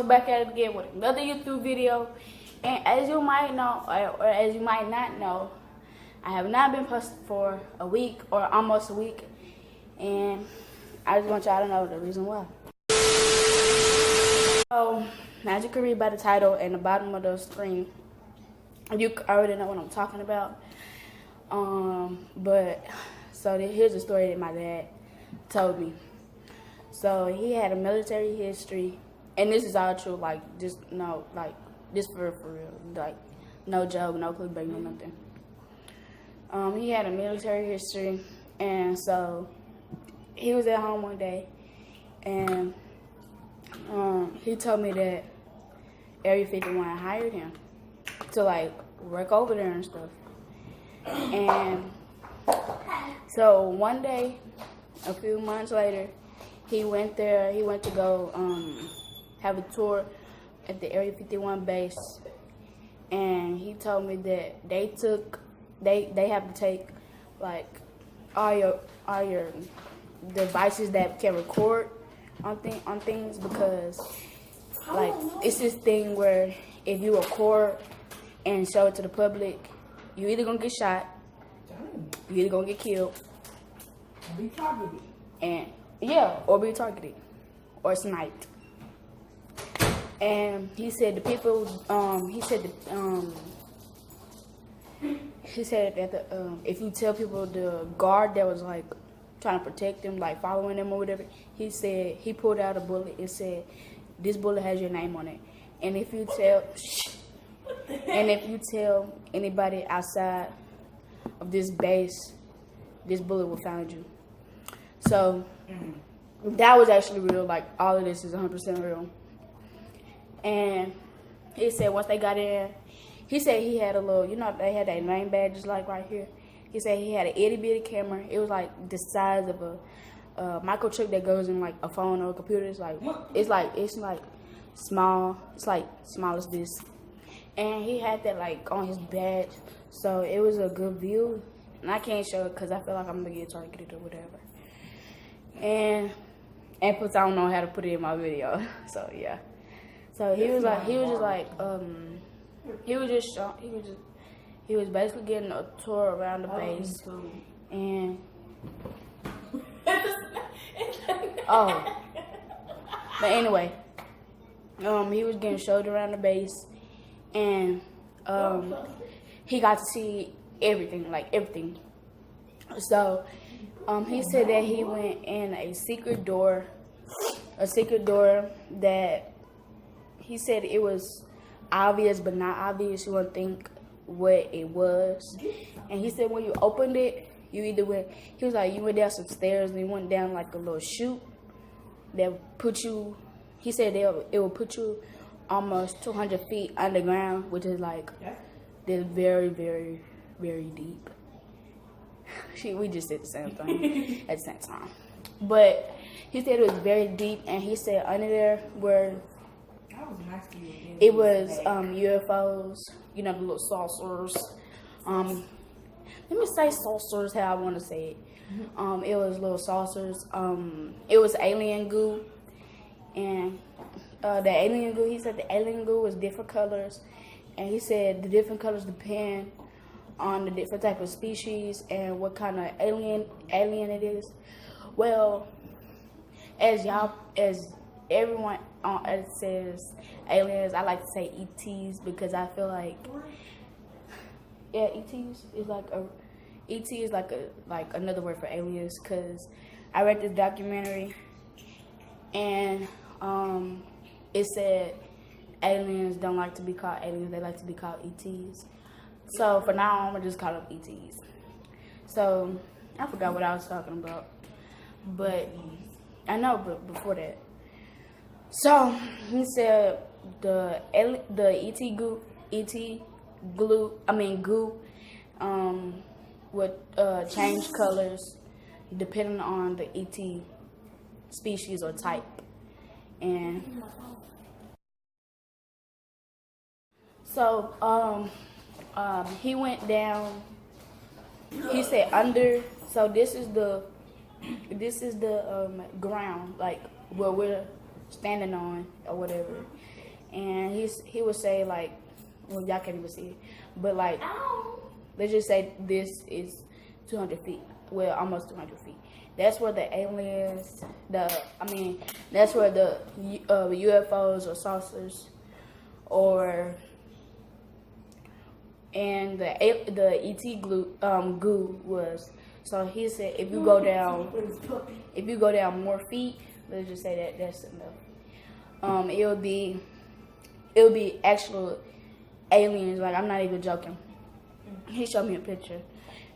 back at it again with another YouTube video. And as you might know, or as you might not know, I have not been posted for a week or almost a week. And I just want y'all to know the reason why. So, as you can read by the title and the bottom of the screen, you already know what I'm talking about. But here's the story that my dad told me. So he had a military history, and this is all true. Like, just no, like this for real. Like, no joke, no clickbait, no nothing. He had a military history, and so he was at home one day, and he told me that Area 51 hired him to like work over there and stuff. And so one day, a few months later, he went there. He went to go have a tour at the Area 51 base, and he told me that they have to take like all your devices that can record on things, because like it's this thing where if you record and show it to the public, you either gonna get shot, you either gonna get killed, be targeted, and or be targeted or sniped. And he said the people, he said that if you tell people, the guard that was like trying to protect them, like following them or whatever, he said he pulled out a bullet and said, "This bullet has your name on it, and if you tell anybody outside of this base, this bullet will find you." So that was actually real. Like, all of this is 100% real. And he said once they got in, he said he had a little, they had that name badge just like right here. He said he had an itty bitty camera. It was like the size of a microchip that goes in like a phone or a computer. It's like small. It's like small as this. And he had that like on his badge, so it was a good view. And I can't show it because I feel like I'm gonna get targeted or whatever. And plus I don't know how to put it in my video. So yeah. So he was basically getting a tour around the base. And but anyway, he was getting showed around the base, and he got to see everything, like everything. So he said that he went in a secret door that he said it was obvious but not obvious. You wouldn't think what it was. And he said when you opened it, you either went, he was like, you went down some stairs and you went down like a little chute that put you, he said it will put you almost 200 feet underground, which is like, they're very, very, very deep. We just said the same thing at the same time. But he said it was very deep, and he said under there were, it was UFOs, the little saucers. Let me say saucers how I want to say it. It was little saucers. It was alien goo, and the alien goo, he said the alien goo was different colors, and he said the different colors depend on the different type of species and what kind of alien it is. Well, as everyone says aliens, I like to say ETs because I feel like, ET is like another word for aliens, because I read this documentary and it said aliens don't like to be called aliens, they like to be called ETs. So for now I'm gonna just call them ETs. So I forgot what I was talking about, but I know, but before that, so he said the ET goo would change colors depending on the ET species or type. And so he went down, he said under, so this is the ground, like where we're standing on or whatever. and he would say like, well, y'all can't even see it, but like, let's just say this is 200 feet, well, almost 200 feet. That's where the aliens, that's where the UFOs or saucers, and the ET goo was. So he said if you go down more feet, let's just say that's enough. It'll be actual aliens. Like, I'm not even joking. He showed me a picture,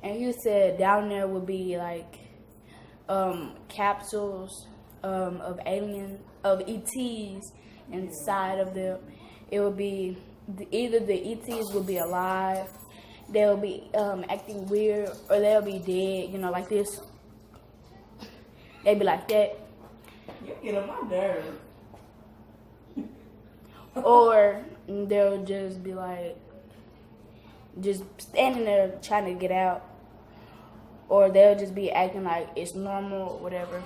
and he said down there would be like capsules of ETs inside of them. It would be either the ETs will be alive, they'll be acting weird, or they'll be dead. You know, like this. They'd be like that. You get on my nerves. Or they'll just be like, just standing there trying to get out. Or they'll just be acting like it's normal or whatever.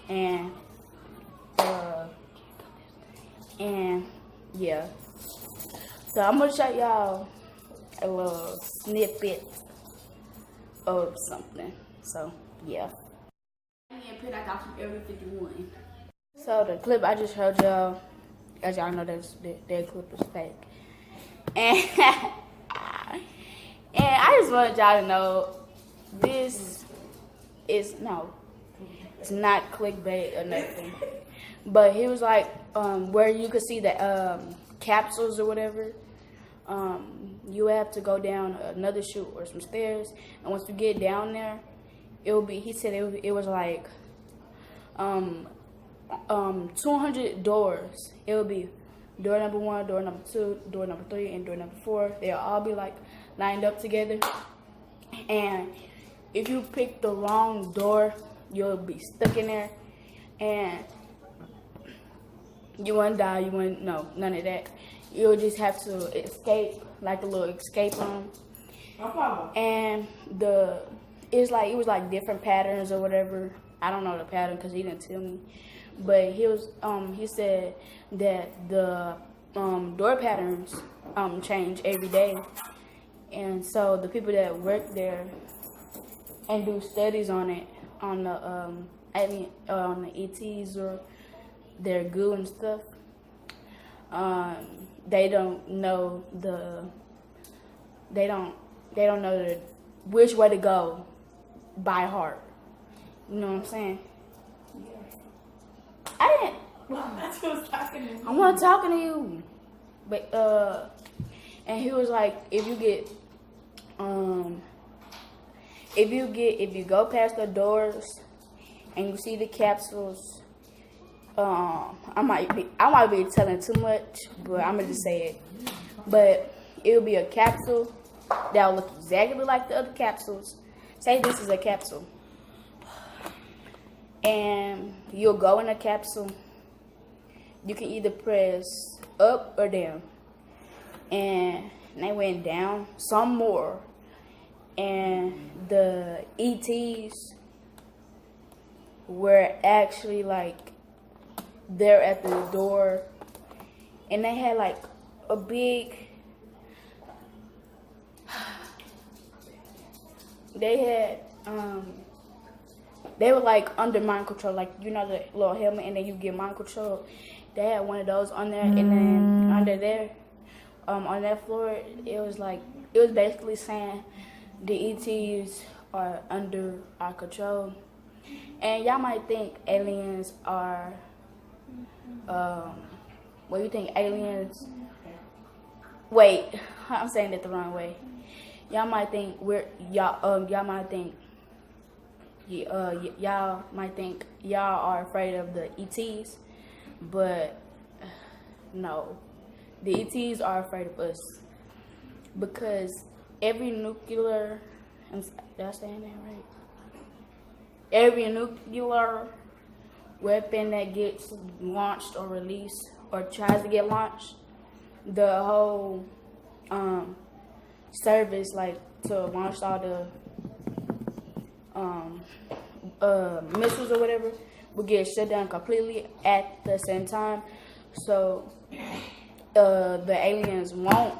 And yeah. So I'm gonna show y'all a little snippet of something. So yeah. So the clip I just showed y'all, as y'all know, that clip is fake. And I just wanted y'all to know, this is it's not clickbait or nothing. But he was like, where you could see the capsules or whatever, you have to go down another chute or some stairs, and once you get down there, he said it was like 200 doors. It would be door number 1, door number 2, door number 3, and door number 4. They'll all be like lined up together. And if you pick the wrong door, you'll be stuck in there, and you won't die. You won't, no, none of that. You'll just have to escape, like a little escape room. No problem. And it was like different patterns or whatever. I don't know the pattern because he didn't tell me. But he said that the door patterns change every day, and so the people that work there and do studies on it, on the ETs or their goo and stuff, they don't know which way to go by heart. You know what I'm saying? I didn't. That's who was talking to me. I'm not talking to you. But and he was like, if you go past the doors and you see the capsules, I might be telling too much, but I'm gonna just say it. But it'll be a capsule that'll look exactly like the other capsules. Say this is a capsule, and you'll go in a capsule. You can either press up or down, and they went down some more, and the ETs were actually like there at the door, and they had like a big, they were like under mind control, like, you know, the little helmet, and then you get mind control. They had one of those on there, and then under there, on that floor, it was basically saying the ETs are under our control. And y'all might think aliens are, you think aliens, wait, I'm saying it the wrong way. Y'all might think y'all might think y'all are afraid of the ETs, but no, the ETs are afraid of us, because every nuclear, did I say that right? Every nuclear weapon that gets launched or released or tries to get launched, the whole service, like, to launch all the missiles or whatever, will get shut down completely at the same time. so the aliens won't.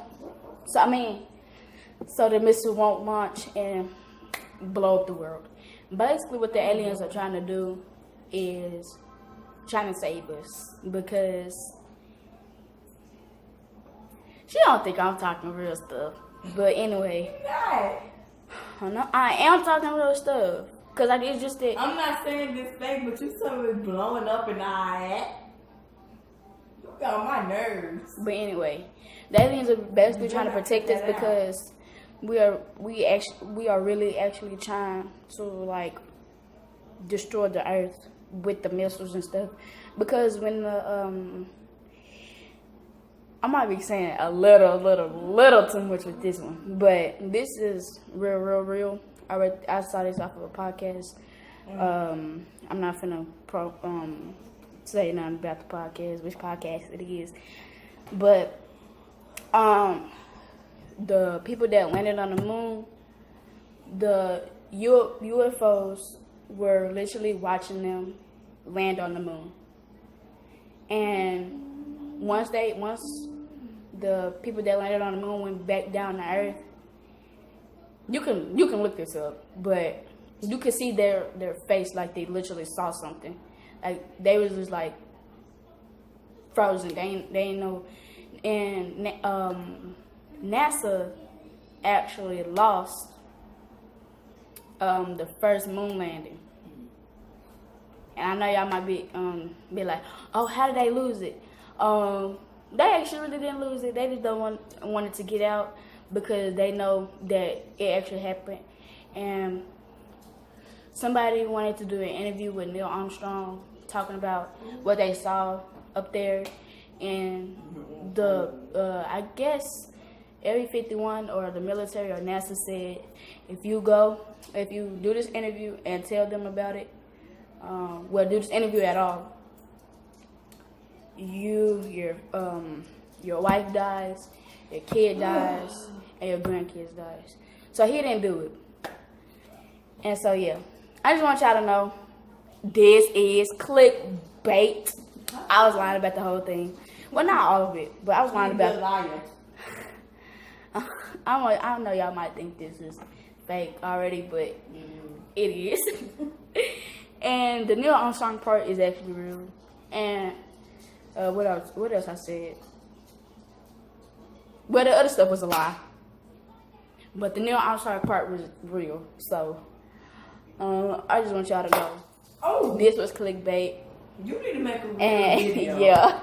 So the missile won't launch and blow up the world. Basically, what the aliens are trying to do is trying to save us because she don't think I'm talking real stuff. But anyway, I am talking real stuff because it's just that I'm not saying this fake, but you saw it blowing up and all that. You got on my nerves. But anyway, the aliens are basically trying to protect us because we are really actually trying to like destroy the earth with the missiles and stuff. Because when the I might be saying a little too much with this one, but this is real. I saw this off of a podcast. I'm not finna say nothing about the podcast, which podcast it is, but the people that landed on the moon, the UFOs were literally watching them land on the moon, and once the people that landed on the moon went back down to Earth, you can look this up, but you can see their face like they literally saw something, like they was just like frozen. They ain't know, and NASA actually lost the first moon landing. And I know y'all might be like, oh, how did they lose it? They actually really didn't lose it. They just don't want it to get out because they know that it actually happened. And somebody wanted to do an interview with Neil Armstrong talking about what they saw up there. And I guess Area 51 or the military or NASA said, if you do this interview and tell them about it, do this interview at all, your wife dies, your kid dies, and your grandkids dies. So he didn't do it. And so yeah, I just want y'all to know this is clickbait. I was lying about the whole thing. Well, not all of it, but I was lying about liar. I know y'all might think this is fake already, but it is. And the Neil Armstrong part is actually real. And what else I said? Well, the other stuff was a lie. But the Neil Armstrong part was real. So, I just want y'all to know. Oh, this was clickbait. You need to make a and video. yeah.